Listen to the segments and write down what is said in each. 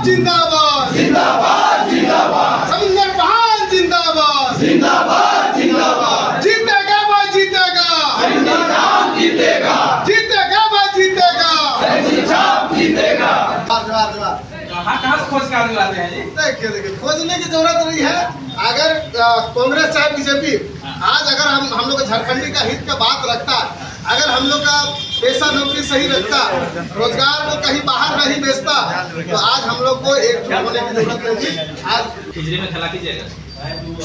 जिंदाबाद जिंदाबाद जिंदाबाद समंदर बहान जिंदाबाद जिंदाबाद जिंदाबाद जीतेगा भाई जीतेगा जीतेगा जीतेगा भाई जीतेगा जीतेगा। कहाँ से खोज कर लाते हैं जी? देखिए खोजने की जरूरत नहीं है। अगर कांग्रेस चाहे बीजेपी आज अगर हम लोग झारखंडी का हित का बात रखता, अगर हम लोग का पेशा नौकरी सही रखता, रोजगार को कहीं बाहर नहीं बेचता, तो आज हम लोग को एक होने की जरूरत नहीं थी। आज खिचड़ी में खेला कीजिएगा।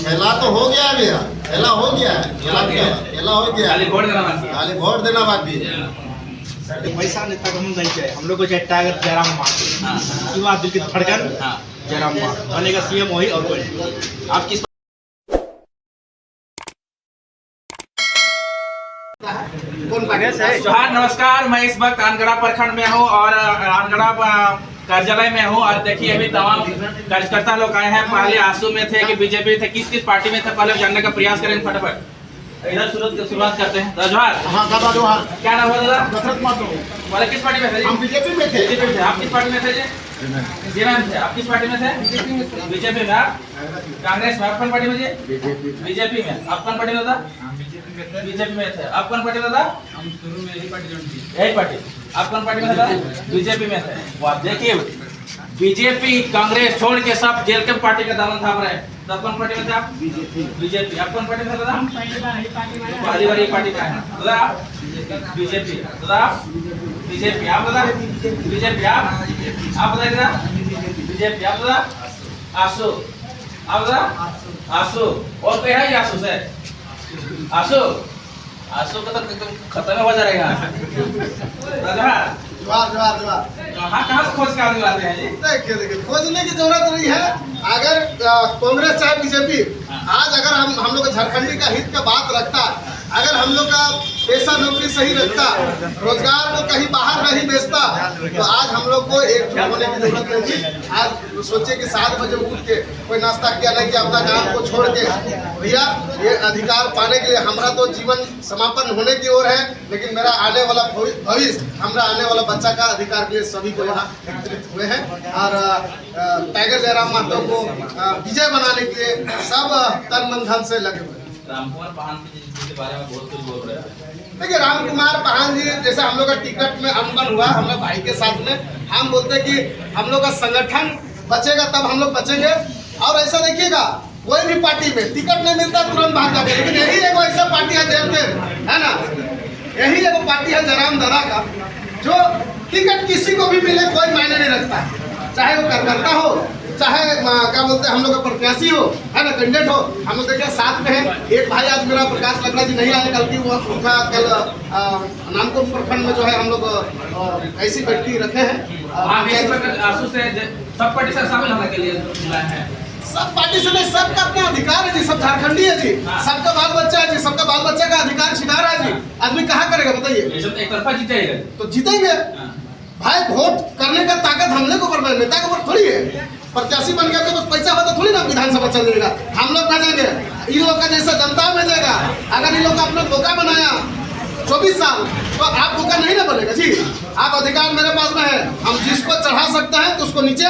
खेला तो हो गया भैया, खेला हो गया है, खेला हो गया, खाली वोट देना बाकी है। खाली वोट देना बाकी है। पैसा नेता को हम नहीं चाहिए, हम लोग को चाहिए टाइगर जयराम मान, युवा दिल की धड़कन जयराम मान बनेगा सीएम वही और कोई नहीं। आप किस जोहार नमस्कार, मैं इस वक्त आनगढ़ा प्रखंड में हूँ और आनगढ़ा कार्यालय में हूँ और देखिए अभी तमाम कार्यकर्ता लोग आए हैं। पहले आंसू में थे कि बीजेपी थे, किस किस पार्टी में थे पहले जानने का प्रयास करेंगे। फटाफट इधर शुरुआत करते हैं। जोहार, दादा जोहार। क्या नाम है दादा? दशरथ मातो। वाले किस पार्टी में थे? हम बीजेपी में थे। बीजेपी में थे। आप किस पार्टी में थे जी? थे। आप किस पार्टी में थे? बीजेपी में। आप कांग्रेस में? आप कौन पार्टी में जी? बीजेपी में। आप कौन पार्टी में था? बीजेपी में थे। आप कौन पार्टी में था? हम शुरू में यही पार्टी ज्वाइन की। यही पार्टी। आप कौन पार्टी में था? बीजेपी में थे। वाह, देखिए बीजेपी कांग्रेस छोड़ के सब जेल के पार्टी का दामन थाम रहे हैं। तो कौन पार्टी में थे आप? बीजेपी। आप कौन पार्टी में थे दादा? पहली बार ये पार्टी में है दादा। बीजेपी। दादा बीजेपी। आप दादा बीजेपी। आप बताइए दादा। बीजेपी। आप दादा? आसू। आप दादा? आसू। और कोई है आसू से? आसू आसू का तो एकदम खत्म हो जा रहा है। जोहार जोहार जोहार। कहाँ से खोज कर लाते हैं जी? देखिए खोजने की जरूरत नहीं है। अगर कांग्रेस चाहे बीजेपी आज अगर हम लोग झारखंडी का हित का बात रखता, अगर हम लोग का पेशा नौकरी सही रखता, रोजगार को कहीं बाहर नहीं बेचता, तो आज हम लोग को एक होने की जरूरत नहीं थी। आज सोचे कि 7 बजे उठ के कोई नाश्ता किया नहीं कि अपना काम को छोड़ के भैया ये अधिकार पाने के लिए हमारा तो जीवन समापन होने की ओर है, लेकिन मेरा आने वाला भविष्य, हमारा आने वाला बच्चा का अधिकार के लिए सभी को यहाँ एकत्रित हुए हैं और टाइगर जयराम मातो को विजय बनाने के लिए सब तन मन धन से लगे हुए हैं। रामकुमार पाहन के बारे में बहुत कुछ बोल रहे हैं। देखिए रामकुमार पाहन जी जैसे हम लोग का टिकट में अनबन हुआ हमारे भाई के साथ में, हम बोलते हैं कि हम लोग का संगठन बचेगा तब हम लोग बचेंगे। और ऐसा देखिएगा कोई भी पार्टी में टिकट नहीं मिलता तुरंत भाग जाते, लेकिन यही एक ऐसा पार्टी है जेल है ना, यही एक पार्टी है जयराम दादा का, जो टिकट किसी को भी मिले कोई मायने नहीं रखता है, चाहे वो कार्यकर्ता हो चाहे क्या बोलते हैं हम लोग का प्रत्याशी हो, है ना, कैंडिडेट हो। हम लोग देखिए साथ में है। एक भाई आज मेरा प्रकाश लकड़ा जी नहीं आए, कल की वो उनका कल नामकुम प्रखंड में जो है हम लोग ऐसी बैठकी रखे हैं। आंसू से सब पार्टी से शामिल होने के लिए मिला है। सब पार्टी से नहीं, सबका अपना अधिकार है जी, सब झारखंडी है जी, सबका बाल बच्चा है जी, सबका बाल बच्चा का अधिकार छिना रहा है जी। आदमी कहाँ करेगा बताइए? एक तरफा जीतेगा तो जीतेंगे भाई। वोट करने का ताकत हमने को ऊपर, नेता के ऊपर थोड़ी है। प्रत्याशी बन गया तो बस पैसा होता थोड़ी ना विधानसभा चल जाएगा। हम लोग भेजेंगे, इन लोग का जैसा जनता भेजेगा। अगर इन लोग का अपना बोका बनाया 24 साल तो आप बोका नहीं ना बनेगा जी। आप अधिकार मेरे पास में है, हम जिसको चढ़ा सकते हैं तो उसको नीचे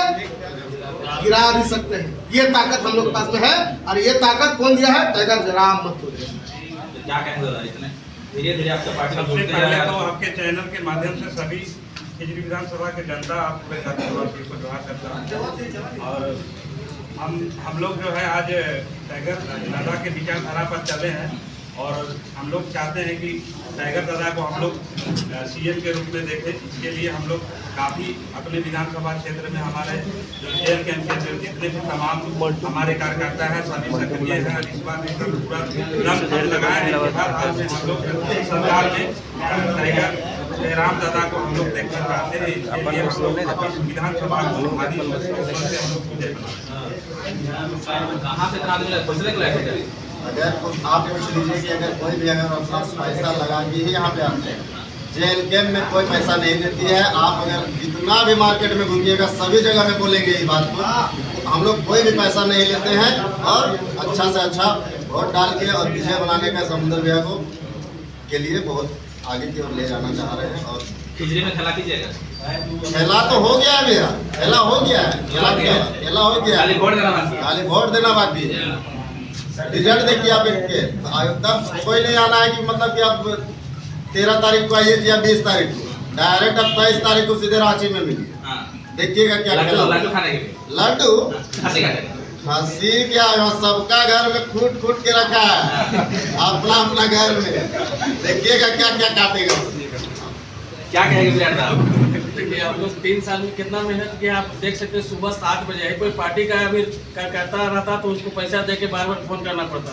गिरा नहीं सकते हैं। ये ताकत हम लोग के पास में है और ये ताकत कौन दिया है? टाइगर जयराम मातो। क्या कहेंगे? धीरे-धीरे आपका पार्टी का सबसे पहले तो आपके चैनल के माध्यम से सभी खिचड़ी विधानसभा के जनता आप पूरे राज्यवासियों को जोहार करता हूँ। और हम लोग जो है आज टाइगर दादा के विचारधारा पर चले हैं और हम लोग चाहते हैं कि टाइगर दादा को हम लोग सीएम के रूप में देखें। इसके लिए हम लोग काफ़ी अपने विधानसभा क्षेत्र में हमारे जो जेल के अंदर जितने भी तमाम हमारे कार्यकर्ता हैं सभी सक्रिय हैं। इस बार पूरा दम लगाए हैं कि हर हाल में हम लोग सरकार में टाइगर जयराम दादा को हम लोग देखना चाहते हैं। इसके लिए हम लोग विधानसभा को भारी से हम लोग पूजे कहाँ से अगर आप पूछ लीजिए कि अगर कोई भी अगर अपना पैसा लगा के ही यहाँ पे आते हैं, जेल गेम में कोई पैसा नहीं देती है। आप अगर जितना भी मार्केट में घूमिएगा सभी जगह में बोलेंगे इस बात को, हम लोग कोई भी पैसा नहीं लेते हैं और अच्छा से अच्छा वोट डाल के और विजय बनाने का समुद्र भैया को के लिए बहुत आगे की ओर ले जाना चाह रहे हैं। और खिचड़ी में खेला कीजिएगा। खेला तो हो गया है भैया, खेला हो गया है, खेला हो गया खाली है, वोट देना बाकी है। खाली वोट देना बाकी है। रिजल्ट देखिए आप इनके, तब कोई नहीं आना है कि मतलब कि आप 13 तारीख को आइए या 20 तारीख को, डायरेक्ट अब 23 तारीख को सीधे रांची में मिलिए। हाँ। देखिएगा क्या खेला। लड्डू खाने के लिए लड्डू खाते खाते हंसी क्या है, सबका घर में कूट कूट के रखा है, अपना अपना घर में। देखिएगा क्या क्या काटेगा। क्या कहेंगे विराट साहब? देखिए हम लोग 3 साल में कितना मेहनत किया आप देख सकते हैं। सुबह 7 बजे है, कोई पार्टी का अभी करता रहता तो उसको पैसा दे के बार बार फोन करना पड़ता।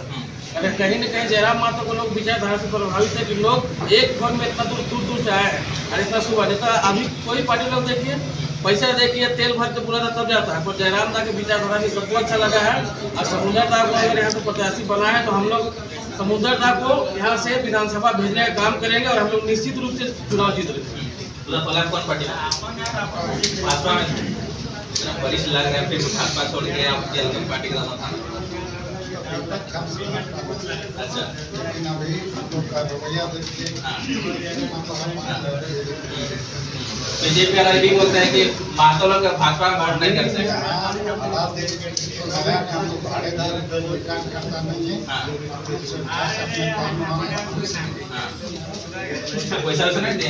अगर कहीं न कहीं जयराम महतो को लोग विचारधारा से प्रभावित है कि लोग एक फोन में इतना दूर से आए हैं और इतना सुबह नहीं तो अभी कोई पार्टी लोग देखिए पैसा देखिए तेल भर के पूरा तब जाता है, पर जयराम दा के विचारधारा में सबको अच्छा लगा है। और समुद्र दा को अगर यहाँ से प्रत्याशी बना है तो हम लोग समुद्र दा को यहाँ से विधानसभा भेजने का काम करेंगे और हम लोग निश्चित रूप से चुनाव जीत रहे हैं। कौन पार्टी में? भाजपा में इतना वरिष्ठ लग रहा है, फिर भाजपा छोड़ के आप जेल पार्टी का दामन था। अच्छा लेकिन अभी हम लोग का रवैया देखिए। बीजेपी वाला भी बोलते हैं कि महतो लोग भाजपा में वोट नहीं कर सकते। हम लोग भाड़ेदार कोई काम करता नहीं है। पैसा वैसा नहीं दिए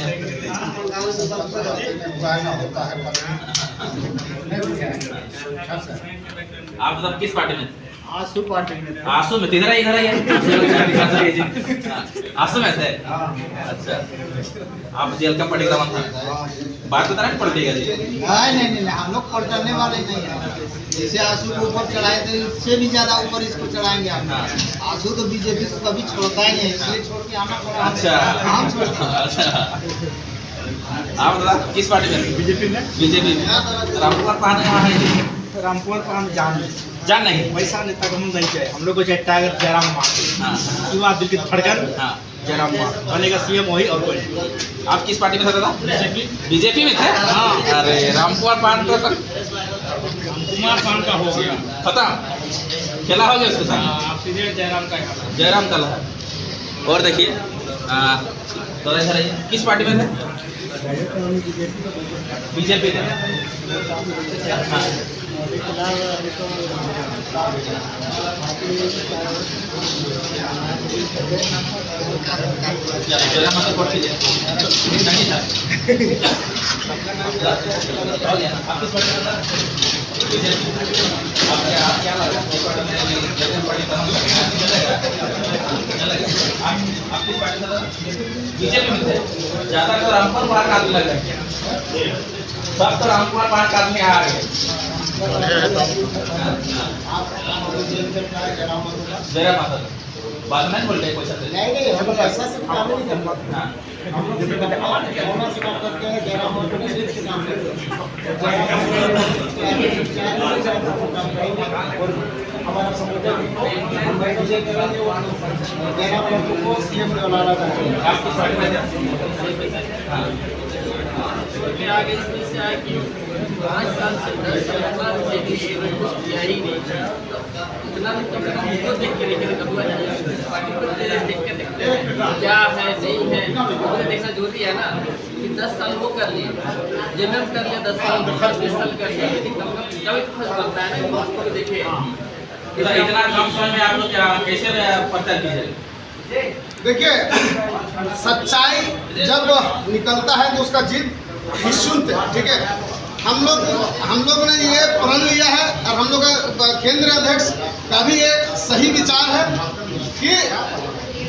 आप मतलब किस पार्टी में? आसू पार्टी में आंसू में इधर ही है। आंसू में थे। अच्छा आप जेल का पार्टी का दामन था, बात बता रहे पलटेगा जी? नहीं, हम लोग पलटने वाले नहीं है। जैसे आंसू को ऊपर चढ़ाए थे इससे भी ज्यादा ऊपर इसको चढ़ाएंगे हम। आंसू तो बीजेपी को कभी छोड़ता ही नहीं, इसलिए छोड़ के आना पड़ा। अच्छा हम छोड़ते अच्छा आप बता किस पार्टी में? बीजेपी में। बीजेपी में रामकुमार पान कहाँ है? रामकुमार पान जान नहीं। वैसा नेता को हम नहीं चाहिए। हम लोग को चाहिए टाइगर जयराम महतो, हाँ युवा दिल की धड़कन हाँ जयराम महतो बनेगा सीएम वही और कोई। आप किस पार्टी में थे दादा? बीजेपी में थे। हाँ। अरे रामकुमार पान तो रामकुमार पान का हो गया खत्म, खेला हो गया उसके साथ। आप सीधे जयराम का है। जयराम का है। और देखिए तो इधर आइए, किस पार्टी में थे? बीजेपी थे। हाँ। जयराम महतो वोट कीजिए। नहीं था। आप किस पार्टी में थे? बीजेपी। आप क्या लगा? आप किस पार्टी में थे? बीजेपी में थे। ज्यादा तो रामकुमार पान का आदमी लग रहा है, सब तो रामकुमार पान का आदमी आ गए। जयराम महतो बाद में बोल रहे कोई सत्य नहीं, हम लोग ऐसा सब काम नहीं करते। हाँ हम लोग कोरोना से काम करते हैं। जयराम महतो ने सिर्फ काम करते हैं। हमारा समुदाय हम विजय करेंगे। जयराम महतो को सीएम बनाना चाहते हैं। आप किस पार्टी में थे? हाँ आगे इसमें से आए कि 5 साल से 10 साल बाद कुछ किया ही नहीं। इतना भी कम से कम उसको देख के लेकिन कबूला जाए इस पार्टी को देख के देखते हैं क्या है नहीं है, मुझे देखना जरूरी है ना कि 10 साल वो कर लिए, जेएमएम कर लिया 10 साल 20 साल कर लिया, लेकिन कम कभी फर्ज बनता है ना उसको देखे। इतना कम समय में आप लोग क्या कैसे प्रचार कीजिए? देखिए सच्चाई जब निकलता है तो उसका जीत निश्चिंत है। ठीक है, हम लोग ने ये प्रण लिया है और हम लोग का केंद्रीय अध्यक्ष का भी ये सही विचार है कि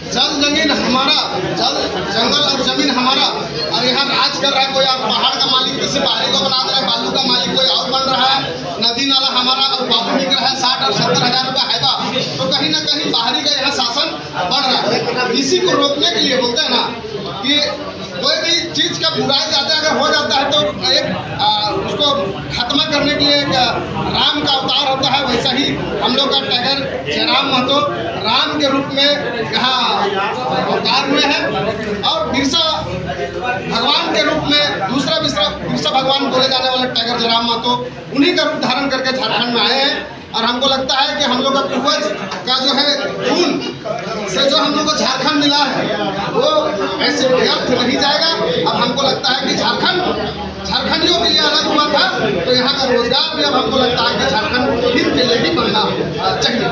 जल जमीन हमारा, जल जंगल और जमीन हमारा, और यहाँ राज कर रहा है कोई। आप पहाड़ का मालिक किसी बाहरी को बना दे रहा है, बालू का मालिक कोई और बन रहा है, नदी नाला हमारा और बालू निकल रहा है 60 और 70 हज़ार रुपया हैबा। तो कहीं ना कहीं बाहरी का यहाँ शासन बढ़ रहा है। इसी को रोकने के लिए बोलते हैं ना कि कोई भी चीज का बुराई ज्यादा अगर हो जाता है तो एक उसको खत्म करने के लिए एक राम का अवतार होता है। वैसा ही हम लोग का टाइगर जयराम महतो राम के रूप में यहाँ अवतार हुए हैं और बिरसा भगवान के रूप में दूसरा बिरसा भगवान बोले जाने वाले टाइगर जयराम महतो उन्हीं का रूप धारण करके झारखंड में आए हैं और हमको लगता है कि हम लोग का पूर्वज का जो है खून से जो हम लोग को झारखंड मिला है वो ऐसे व्यर्थ नहीं जाएगा। अब हमको लगता है कि झारखंडियों के लिए अलग हुआ था, तो यहाँ का रोजगार भी अब हमको लगता है कि झारखंड हित के लिए ही बनना चाहिए।